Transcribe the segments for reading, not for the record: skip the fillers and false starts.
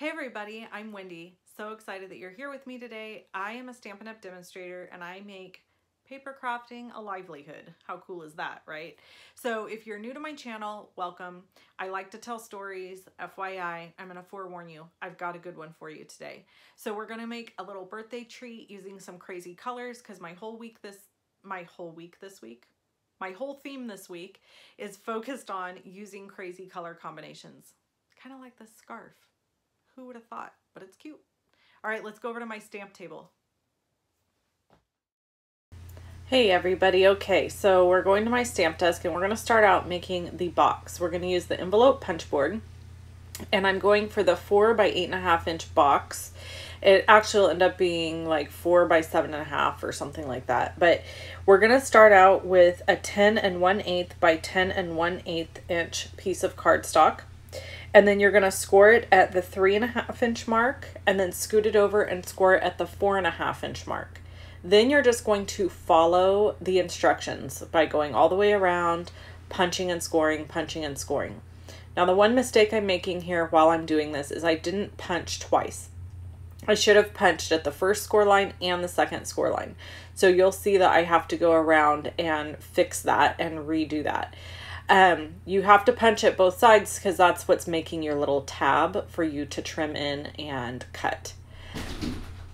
Hey everybody, I'm Wendy. So excited that you're here with me today. I am a Stampin' Up! Demonstrator and I make paper crafting a livelihood. How cool is that, right? So if you're new to my channel, welcome. I like to tell stories. FYI, I'm gonna forewarn you, I've got a good one for you today. So we're gonna make a little birthday treat using some crazy colors because my whole theme this week is focused on using crazy color combinations. Kind of like this scarf. Who would have thought? But it's cute. All right, let's go over to my stamp table. Hey everybody, okay, so we're going to my stamp desk and we're going to start out making the box. We're going to use the envelope punch board and I'm going for the 4 by 8.5 inch box. It actually will end up being like 4 by 7.5 or something like that. But we're going to start out with a 10 1/8 by 10 1/8 inch piece of cardstock. And then you're going to score it at the 3.5 inch mark and then scoot it over and score it at the 4.5 inch mark. Then you're just going to follow the instructions by going all the way around, punching and scoring, punching and scoring. Now the one mistake I'm making here while I'm doing this is I didn't punch twice. I should have punched at the first score line and the second score line. So you'll see that I have to go around and fix that and redo that. You have to punch at both sides because that's what's making your little tab for you to trim in and cut.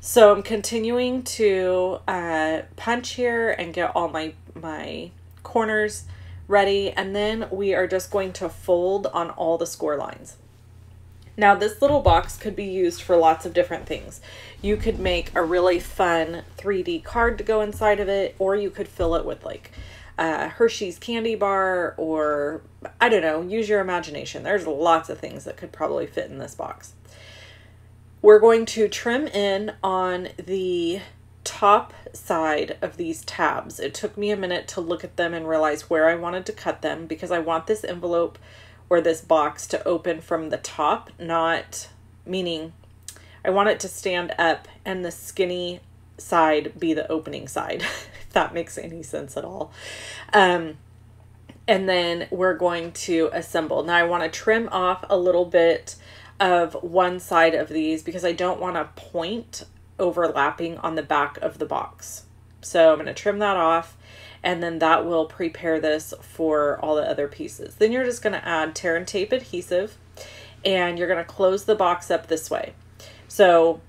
So I'm continuing to punch here and get all my corners ready, and then we are just going to fold on all the score lines. Now this little box could be used for lots of different things. You could make a really fun 3D card to go inside of it, or you could fill it with like Hershey's candy bar, or I don't know, use your imagination. There's lots of things that could probably fit in this box. We're going to trim in on the top side of these tabs. It took me a minute to look at them and realize where I wanted to cut them because I want this envelope or this box to open from the top, not meaning I want it to stand up and the skinny side be the opening side, if that makes any sense at all. And then we're going to assemble. Now I want to trim off a little bit of one side of these because I don't want a point overlapping on the back of the box. So I'm going to trim that off, and then that will prepare this for all the other pieces. Then you're just going to add tear and tape adhesive, and you're going to close the box up this way. So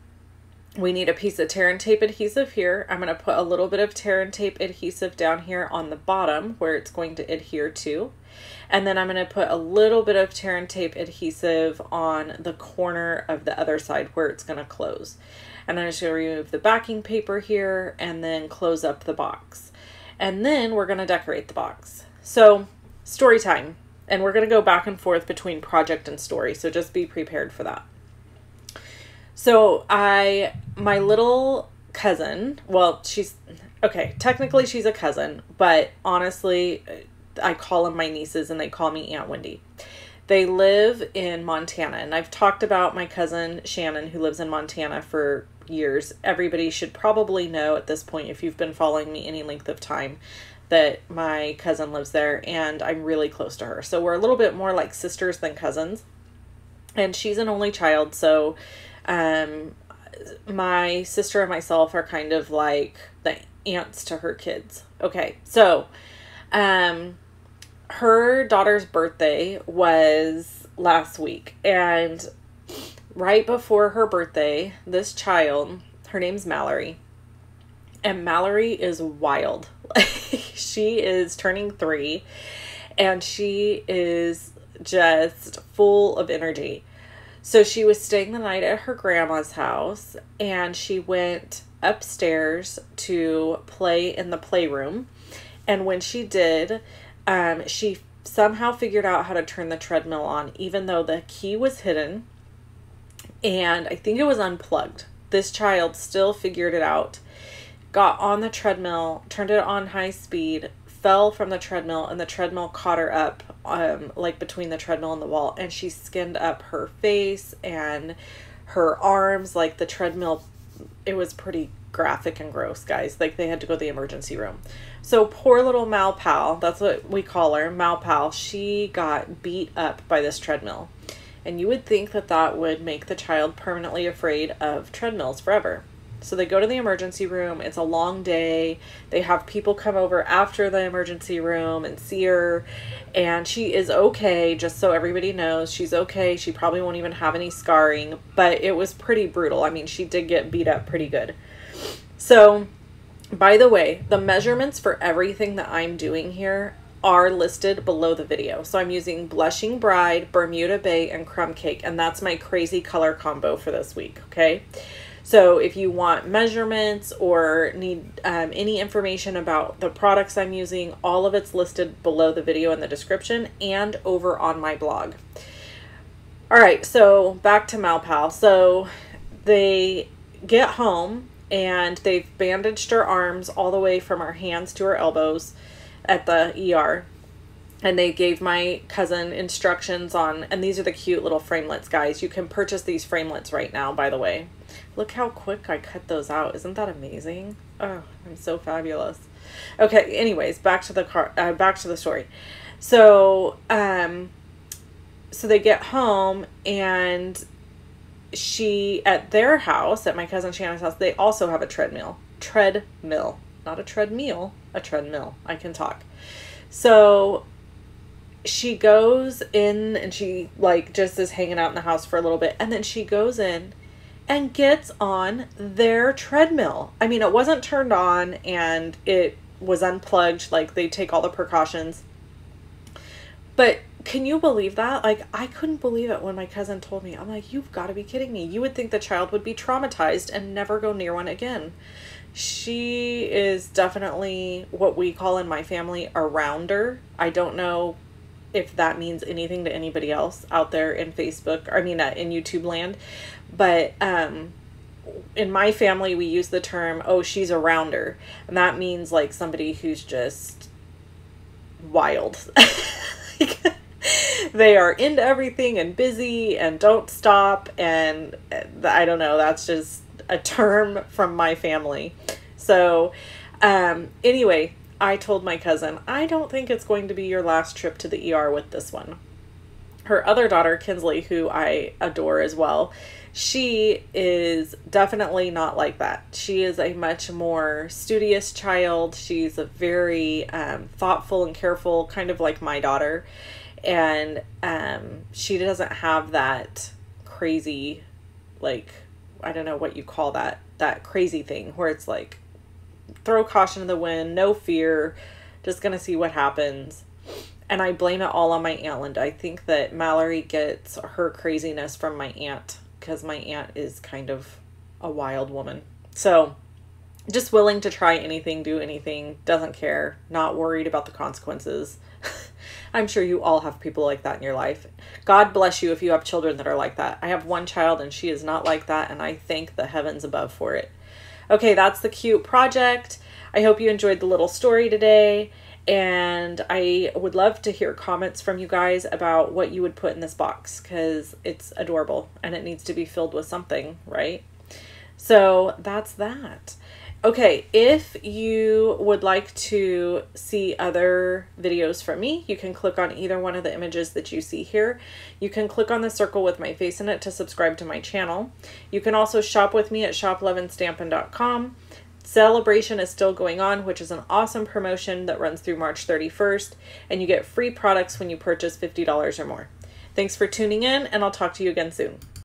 we need a piece of tear and tape adhesive here. I'm going to put a little bit of tear and tape adhesive down here on the bottom where it's going to adhere to. And then I'm going to put a little bit of tear and tape adhesive on the corner of the other side where it's going to close. And I'm just going to remove the backing paper here and then close up the box. And then we're going to decorate the box. So story time. And we're going to go back and forth between project and story. So just be prepared for that. So my little cousin, well, technically she's a cousin, but honestly, I call them my nieces and they call me Aunt Wendy. They live in Montana, and I've talked about my cousin Shannon who lives in Montana for years. Everybody should probably know at this point, if you've been following me any length of time, that my cousin lives there and I'm really close to her. So we're a little bit more like sisters than cousins, and she's an only child. So my sister and myself are kind of like the aunts to her kids. Okay, so her daughter's birthday was last week, and right before her birthday, this child, her name's Mallory, and Mallory is wild. She is turning 3 and she is just full of energy. So she was staying the night at her grandma's house, and she went upstairs to play in the playroom. And when she did, she somehow figured out how to turn the treadmill on, even though the key was hidden. And I think it was unplugged. This child still figured it out, got on the treadmill, turned it on high speed, fell from the treadmill, and the treadmill caught her up like between the treadmill and the wall, and she skinned up her face and her arms. Like the treadmill, it was pretty graphic and gross, guys. Like they had to go to the emergency room. So poor little Mal Pal, that's what we call her, Mal Pal, she got beat up by this treadmill. And you would think that that would make the child permanently afraid of treadmills forever. So they go to the emergency room. It's a long day. They have people come over after the emergency room and see her. And she is okay, just so everybody knows. She's okay. She probably won't even have any scarring. But it was pretty brutal. I mean, she did get beat up pretty good. So, by the way, the measurements for everything that I'm doing here are listed below the video. So I'm using Blushing Bride, Bermuda Bay, and Crumb Cake. And that's my crazy color combo for this week, okay? So if you want measurements or need any information about the products I'm using, all of it's listed below the video in the description and over on my blog. All right, so back to Malpal. So they get home and they've bandaged her arms all the way from her hands to her elbows at the ER. And they gave my cousin instructions on, and these are the cute little framelits, guys. You can purchase these framelits right now, by the way. Look how quick I cut those out. Isn't that amazing? Oh, I'm so fabulous. Okay, anyways, back to the story. So, so they get home, and at their house, at my cousin Shanna's house, they also have a treadmill. Treadmill. Not a treadmill, a treadmill. I can talk. So she goes in and she like just is hanging out in the house for a little bit. And then she goes in and gets on their treadmill. I mean, it wasn't turned on and it was unplugged. Like they take all the precautions. But can you believe that? Like, I couldn't believe it when my cousin told me. I'm like, you've got to be kidding me. You would think the child would be traumatized and never go near one again. She is definitely what we call in my family a rounder. I don't know if that means anything to anybody else out there in Facebook, I mean, in YouTube land. But in my family, we use the term, oh, she's a rounder. And that means like somebody who's just wild. They are into everything and busy and don't stop. And I don't know, that's just a term from my family. So anyway, I told my cousin, I don't think it's going to be your last trip to the ER with this one. Her other daughter, Kinsley, who I adore as well, she is definitely not like that. She is a much more studious child. She's a very thoughtful and careful, kind of like my daughter. And she doesn't have that crazy, like, I don't know what you call that crazy thing where it's like, throw caution to the wind, no fear, just gonna see what happens. And I blame it all on my Aunt Linda. I think that Mallory gets her craziness from my aunt because my aunt is kind of a wild woman. So just willing to try anything, do anything, doesn't care, not worried about the consequences. I'm sure you all have people like that in your life. God bless you if you have children that are like that. I have one child and she is not like that, and I thank the heavens above for it. Okay, that's the cute project. I hope you enjoyed the little story today, and I would love to hear comments from you guys about what you would put in this box because it's adorable and it needs to be filled with something, right? So that's that. Okay, if you would like to see other videos from me, you can click on either one of the images that you see here. You can click on the circle with my face in it to subscribe to my channel. You can also shop with me at shopluvinstampin.com. Celebration is still going on, which is an awesome promotion that runs through March 31st, and you get free products when you purchase $50 or more. Thanks for tuning in, and I'll talk to you again soon.